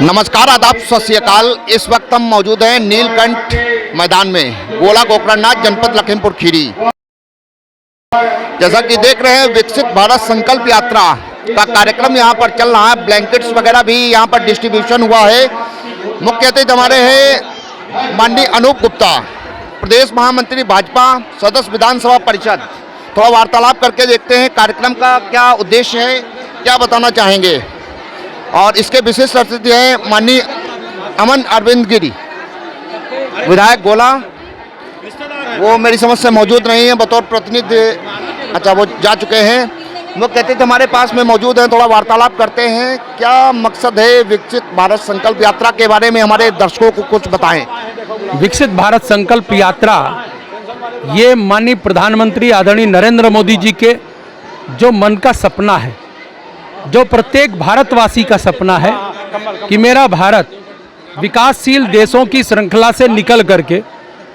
नमस्कार, आदाब, सत श्री अकाल। इस वक्त हम मौजूद हैं नीलकंठ मैदान में, गोला गोकरणनाथ, जनपद लखीमपुर खीरी। जैसा कि देख रहे हैं, विकसित भारत संकल्प यात्रा का कार्यक्रम यहाँ पर चल रहा है। ब्लैंकेट्स वगैरह भी यहाँ पर डिस्ट्रीब्यूशन हुआ है। मुख्य अतिथि हमारे हैं माननीय अनूप गुप्ता, प्रदेश महामंत्री भाजपा, सदस्य विधानसभा परिषद। थोड़ा वार्तालाप करके देखते हैं कार्यक्रम का क्या उद्देश्य है, क्या बताना चाहेंगे। और इसके विशेष अतिथि हैं माननीय अमन अरविंद गिरी, विधायक गोला। वो मेरी समझ से मौजूद नहीं है बतौर प्रतिनिधि, अच्छा वो जा चुके हैं। मुख्य अतिथि हमारे पास में मौजूद हैं, थोड़ा वार्तालाप करते हैं। क्या मकसद है विकसित भारत संकल्प यात्रा के बारे में हमारे दर्शकों को कुछ बताएं। विकसित भारत संकल्प यात्रा ये माननीय प्रधानमंत्री आदरणीय नरेंद्र मोदी जी के जो मन का सपना है, जो प्रत्येक भारतवासी का सपना है कि मेरा भारत विकासशील देशों की श्रृंखला से निकल करके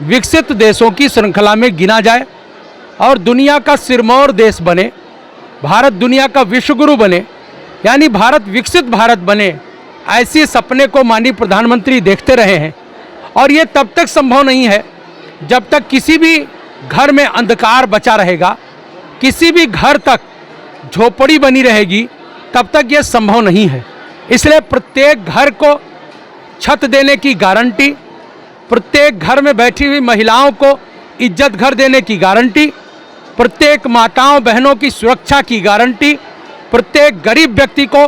विकसित देशों की श्रृंखला में गिना जाए और दुनिया का सिरमौर देश बने, भारत दुनिया का विश्वगुरु बने, यानी भारत विकसित भारत बने। ऐसे सपने को माननीय प्रधानमंत्री देखते रहे हैं और ये तब तक संभव नहीं है जब तक किसी भी घर में अंधकार बचा रहेगा, किसी भी घर तक झोपड़ी बनी रहेगी, तब तक ये संभव नहीं है। इसलिए प्रत्येक घर को छत देने की गारंटी, प्रत्येक घर में बैठी हुई महिलाओं को इज्जत घर देने की गारंटी, प्रत्येक माताओं बहनों की सुरक्षा की गारंटी, प्रत्येक गरीब व्यक्ति को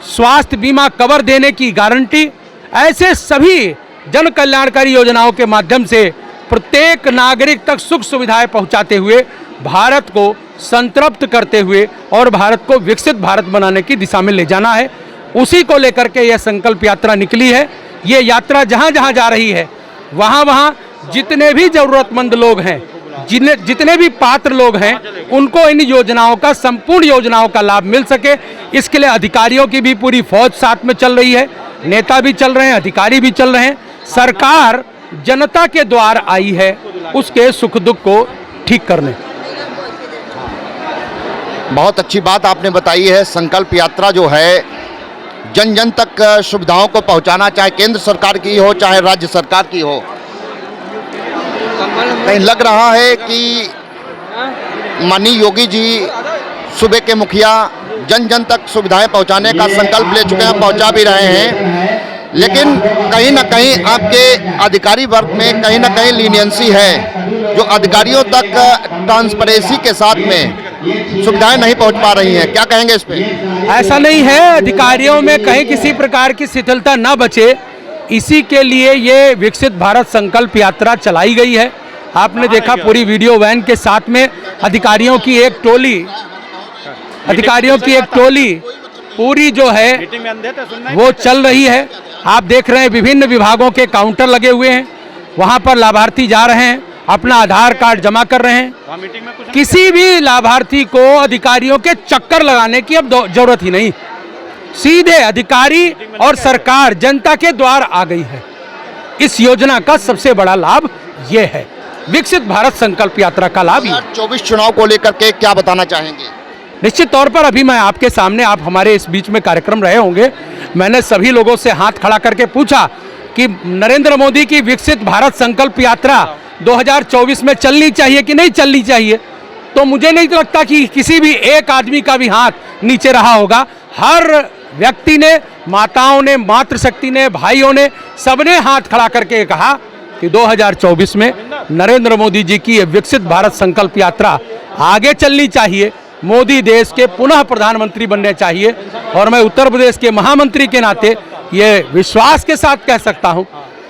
स्वास्थ्य बीमा कवर देने की गारंटी, ऐसे सभी जन कल्याणकारी योजनाओं के माध्यम से प्रत्येक नागरिक तक सुख सुविधाएं पहुंचाते हुए भारत को संतृप्त करते हुए और भारत को विकसित भारत बनाने की दिशा में ले जाना है। उसी को लेकर के यह संकल्प यात्रा निकली है। ये यात्रा जहाँ जहाँ जा रही है, वहाँ वहाँ जितने भी जरूरतमंद लोग हैं, जितने भी पात्र लोग हैं, उनको इन योजनाओं का, संपूर्ण योजनाओं का लाभ मिल सके, इसके लिए अधिकारियों की भी पूरी फौज साथ में चल रही है। नेता भी चल रहे हैं, अधिकारी भी चल रहे हैं। सरकार जनता के द्वार आई है उसके सुख दुख को ठीक करने। बहुत अच्छी बात आपने बताई है। संकल्प यात्रा जो है जन जन तक सुविधाओं को पहुंचाना, चाहे केंद्र सरकार की हो चाहे राज्य सरकार की हो। कहीं लग रहा है कि माननीय योगी जी सूबे के मुखिया जन जन तक सुविधाएं पहुंचाने का संकल्प ले चुके हैं, पहुंचा भी रहे हैं। लेकिन कहीं ना कहीं आपके अधिकारी वर्ग में कहीं ना कहीं लीनियंसी है, जो अधिकारियों तक ट्रांसपेरेंसी के साथ में सुविधाएं नहीं पहुंच पा रही हैं। क्या कहेंगे इस पे? ऐसा नहीं है, अधिकारियों में कहीं किसी प्रकार की शिथिलता न बचे, इसी के लिए ये विकसित भारत संकल्प यात्रा चलाई गई है। आपने देखा पूरी वीडियो वैन के साथ में अधिकारियों की एक टोली पूरी जो है वो चल रही है। आप देख रहे हैं विभिन्न विभागों के काउंटर लगे हुए हैं, वहाँ पर लाभार्थी जा रहे हैं, अपना आधार कार्ड जमा कर रहे हैं। किसी भी लाभार्थी को अधिकारियों के चक्कर लगाने की अब जरूरत ही नहीं, सीधे अधिकारी और सरकार जनता के द्वार आ गई है। इस योजना का सबसे बड़ा लाभ ये है, विकसित भारत संकल्प यात्रा का लाभ। 2024 चुनाव को लेकर के क्या बताना चाहेंगे? निश्चित तौर पर अभी मैं आपके सामने, आप हमारे इस बीच में कार्यक्रम रहे होंगे, मैंने सभी लोगों से हाथ खड़ा करके पूछा कि नरेंद्र मोदी की विकसित भारत संकल्प यात्रा 2024 में चलनी चाहिए कि नहीं चलनी चाहिए। तो मुझे नहीं लगता कि किसी भी एक आदमी का भी हाथ नीचे रहा होगा। हर व्यक्ति ने, माताओं ने, मातृशक्ति ने, भाइयों ने, सबने हाथ खड़ा करके कहा कि 2024 में नरेंद्र मोदी जी की विकसित भारत संकल्प यात्रा आगे चलनी चाहिए। मोदी देश के पुनः प्रधानमंत्री बनने चाहिए। और मैं उत्तर प्रदेश के महामंत्री के नाते ये विश्वास के साथ कह सकता हूं,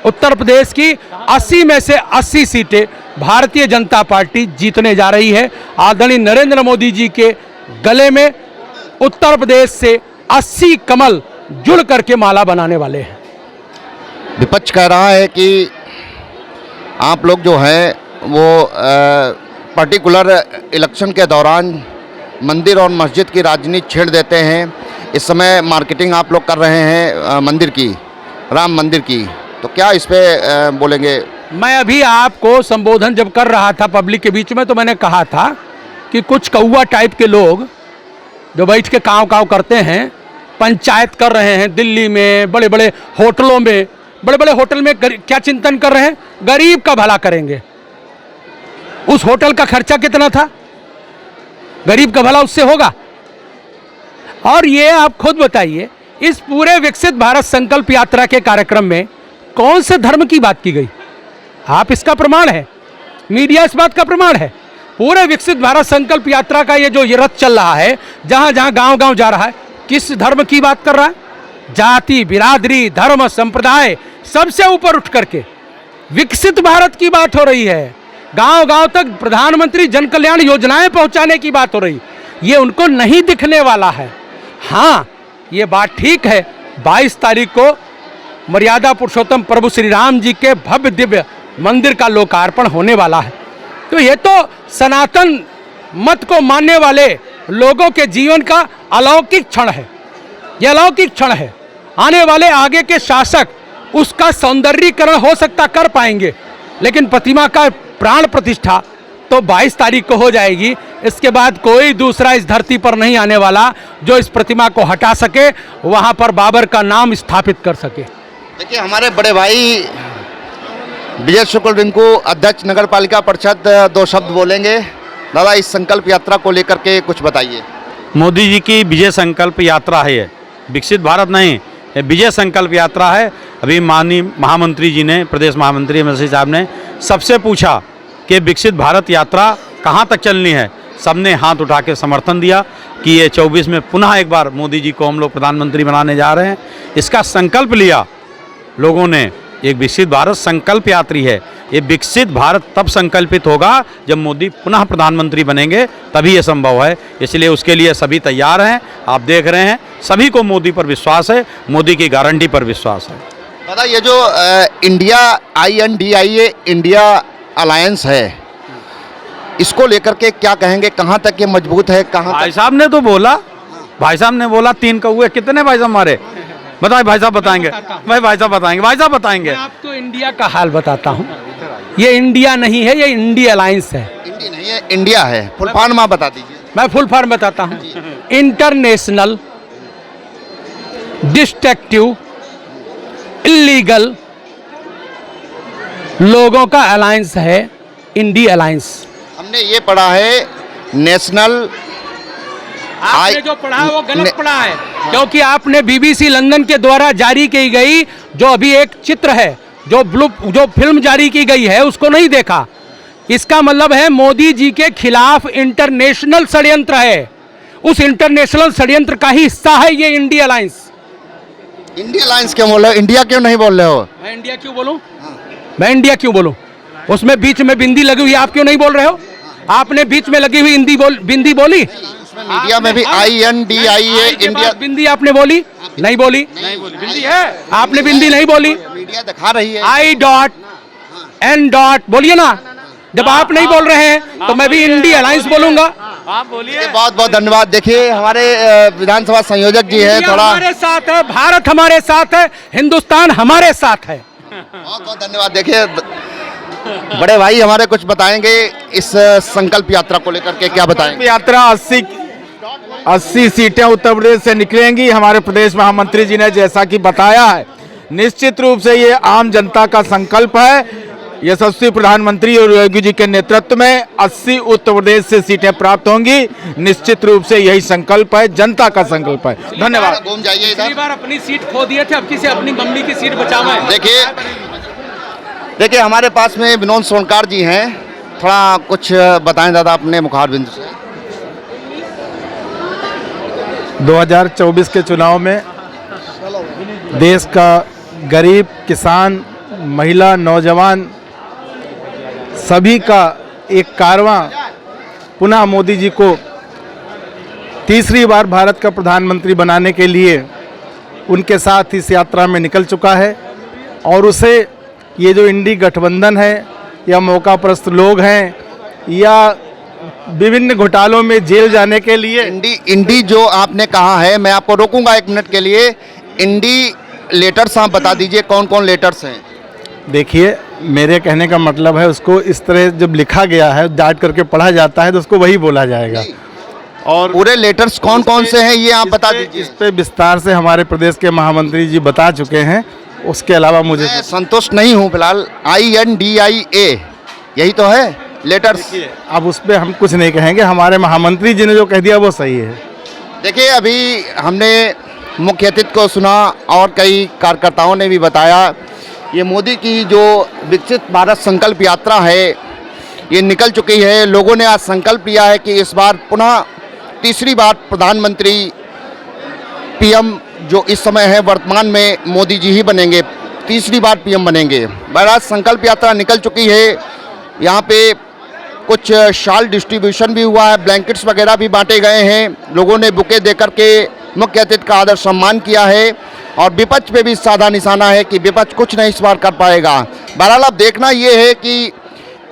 उत्तर प्रदेश की 80 में से 80 सीटें भारतीय जनता पार्टी जीतने जा रही है। आदरणीय नरेंद्र मोदी जी के गले में उत्तर प्रदेश से 80 कमल जुड़ करके माला बनाने वाले हैं। विपक्ष कह रहा है कि आप लोग जो हैं वो पर्टिकुलर इलेक्शन के दौरान मंदिर और मस्जिद की राजनीति छेड़ देते हैं। इस समय मार्केटिंग आप लोग कर रहे हैं मंदिर की, राम मंदिर की, तो क्या इस पे बोलेंगे? मैं अभी आपको संबोधन जब कर रहा था पब्लिक के बीच में, तो मैंने कहा था कि कुछ कौवा टाइप के लोग जो बैठ के काव काव करते हैं, पंचायत कर रहे हैं दिल्ली में, बड़े बड़े होटलों में, बड़े बड़े होटल में क्या चिंतन कर रहे हैं? गरीब का भला करेंगे। उस होटल का खर्चा कितना था? गरीब का भला उससे होगा? और ये आप खुद बताइए, इस पूरे विकसित भारत संकल्प यात्रा के कार्यक्रम में कौन से धर्म की बात की गई? आप इसका प्रमाण है, मीडिया इस बात का प्रमाण है। पूरे विकसित भारत संकल्प यात्रा का ये जो ये रथ चल रहा है, जहां जहां गांव गांव जा रहा है, किस धर्म की बात कर रहा है? जाति, बिरादरी, धर्म, संप्रदाय सबसे ऊपर उठ करके विकसित भारत की बात हो रही है। गांव गांव तक प्रधानमंत्री जन कल्याण योजनाएं पहुंचाने की बात हो रही। ये उनको नहीं दिखने वाला है। हाँ, ये बात ठीक है, 22 तारीख को मर्यादा पुरुषोत्तम प्रभु श्री राम जी के भव्य दिव्य मंदिर का लोकार्पण होने वाला है। तो ये तो सनातन मत को मानने वाले लोगों के जीवन का अलौकिक क्षण है। यह अलौकिक क्षण है। आने वाले आगे के शासक उसका सौंदर्यीकरण हो सकता कर पाएंगे, लेकिन प्रतिमा का प्राण प्रतिष्ठा तो 22 तारीख को हो जाएगी। इसके बाद कोई दूसरा इस धरती पर नहीं आने वाला जो इस प्रतिमा को हटा सके, वहां पर बाबर का नाम स्थापित कर सके। देखिए, हमारे बड़े भाई विजय शुक्ल रिंकू, अध्यक्ष नगर पालिका परिषद, 2 शब्द बोलेंगे। दादा, इस संकल्प यात्रा को लेकर के कुछ बताइए। मोदी जी की विजय संकल्प यात्रा है ये, विकसित भारत नहीं, ये विजय संकल्प यात्रा है। अभी माननीय महामंत्री जी ने, प्रदेश महामंत्री एमएलसी साहब ने सबसे पूछा कि विकसित भारत यात्रा कहाँ तक चलनी है। सबने हाथ उठा के समर्थन दिया कि ये 24 में पुनः एक बार मोदी जी को हम लोग प्रधानमंत्री बनाने जा रहे हैं। इसका संकल्प लिया लोगों ने। एक विकसित भारत संकल्प यात्री है। ये विकसित भारत तब संकल्पित होगा जब मोदी पुनः प्रधानमंत्री बनेंगे, तभी ये संभव है। इसलिए उसके लिए सभी तैयार हैं। आप देख रहे हैं, सभी को मोदी पर विश्वास है, मोदी की गारंटी पर विश्वास है। दादा, ये जो इंडिया INDIA इंडिया अलायंस है, इसको लेकर के क्या कहेंगे? कहाँ तक ये मजबूत है? कहाँ भाई साहब ने तो बोला, भाई साहब ने बोला 3 कौए कितने भाई साहब हमारे बताए? भाई साहब बताएंगे, भाई साहब बताएंगे, भाई साहब बताएंगे। मैं आपको इंडिया का हाल बताता हूँ। ये इंडिया नहीं है, ये इंडिया अलायंस है। इंडिया नहीं है, इंडिया है। फुल फॉर्म आप बता दीजिए। मैं फुल फॉर्म बताता हूँ। इंटरनेशनल डिस्ट्रक्टिव इलीगल लोगों का अलायंस है इंडिया अलायंस। हमने ये पढ़ा है नेशनल। आपने जो पढ़ा है वो गलत पढ़ा है, क्योंकि आपने BBC लंदन के द्वारा जारी की गई जो अभी एक चित्र है, जो फिल्म जारी की गई है, उसको नहीं देखा। इसका मतलब है मोदी जी के खिलाफ इंटरनेशनल षड्यंत्र है। उस इंटरनेशनल षड्यंत्र का ही हिस्सा है ये इंडिया अलायंस। इंडिया अलायंस क्यों बोल रहे हो? इंडिया क्यों नहीं बोल रहे हो? मैं इंडिया क्यों बोलूं? मैं इंडिया क्यों बोलूं? उसमें बीच में बिंदी लगी हुई, आप क्यों नहीं बोल रहे हो? आपने बीच में लगी हुई बिंदी बोली। मीडिया में भी INDIA इंडिया बिंदी आपने बोली? नहीं बोली। बिंदी है, आपने बिंदी नहीं बोली। मीडिया दिखा रही है। I.N. बोलिए ना। जब आप नहीं बोल रहे हैं तो मैं भी इंडिया अलायंस बोलूंगा। आप बोलिए। बहुत बहुत धन्यवाद। देखिए, हमारे विधानसभा संयोजक जी है, थोड़ा हमारे साथ है, भारत हमारे साथ है, हिंदुस्तान हमारे साथ है। बहुत बहुत धन्यवाद। देखिए, बड़े भाई हमारे कुछ बताएंगे इस संकल्प यात्रा को लेकर के, क्या बताएंगे? यात्रा 80 सीटें उत्तर प्रदेश से निकलेंगी। हमारे प्रदेश महामंत्री जी ने जैसा कि बताया है, निश्चित रूप से ये आम जनता का संकल्प है। यशस्वी प्रधानमंत्री और योगी जी के नेतृत्व में 80 उत्तर प्रदेश से सीटें प्राप्त होंगी। निश्चित रूप से यही संकल्प है, जनता का संकल्प है। धन्यवाद। घूम जाइए इधर। बार अपनी सीट खो दिए थे, अब किसी अपनी मम्मी की सीट बचावा। देखिए, हमारे पास में विनोद सोनकार जी हैं। थोड़ा कुछ बताएं दादा अपने मुखारबिंद से। 2024 के चुनाव में देश का गरीब, किसान, महिला, नौजवान सभी का एक कारवां पुनः मोदी जी को तीसरी बार भारत का प्रधानमंत्री बनाने के लिए उनके साथ इस यात्रा में निकल चुका है। और उसे ये जो इंडी गठबंधन है, या मौकाप्रस्त लोग हैं, या विभिन्न घोटालों में जेल जाने के लिए इंडी जो आपने कहा है, मैं आपको रोकूंगा 1 मिनट के लिए। इंडी लेटर्स आप बता दीजिए, कौन कौन लेटर्स हैं? देखिए, मेरे कहने का मतलब है, उसको इस तरह जब लिखा गया है, डांट करके पढ़ा जाता है, तो उसको वही बोला जाएगा। और पूरे लेटर्स कौन कौन से हैं ये आप बता दीजिए। इस पे विस्तार से हमारे प्रदेश के महामंत्री जी बता चुके हैं। उसके अलावा मुझे मैं संतुष्ट नहीं हूँ फिलहाल। INDIA यही तो है लेटर्स। अब उस पर हम कुछ नहीं कहेंगे, हमारे महामंत्री जी ने जो कह दिया वो सही है। देखिए अभी हमने मुख्य अतिथि को सुना और कई कार्यकर्ताओं ने भी बताया, ये मोदी की जो विकसित भारत संकल्प यात्रा है ये निकल चुकी है। लोगों ने आज संकल्प लिया है कि इस बार पुनः तीसरी बार प्रधानमंत्री PM जो इस समय है वर्तमान में मोदी जी ही बनेंगे, तीसरी बार PM बनेंगे। बहरहाल संकल्प यात्रा निकल चुकी है। यहाँ पे कुछ शाल डिस्ट्रीब्यूशन भी हुआ है, ब्लैंकेट्स वगैरह भी बांटे गए हैं। लोगों ने बुके देकर के मुख्य अतिथि का आदर सम्मान किया है और विपक्ष पे भी साधा निशाना है कि विपक्ष कुछ नहीं इस बार कर पाएगा। बहरहाल अब देखना ये है कि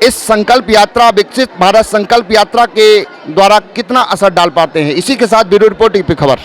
इस संकल्प यात्रा, विकसित भारत संकल्प यात्रा के द्वारा कितना असर डाल पाते हैं। इसी के साथ ब्यूरो रिपोर्ट यूपी खबर।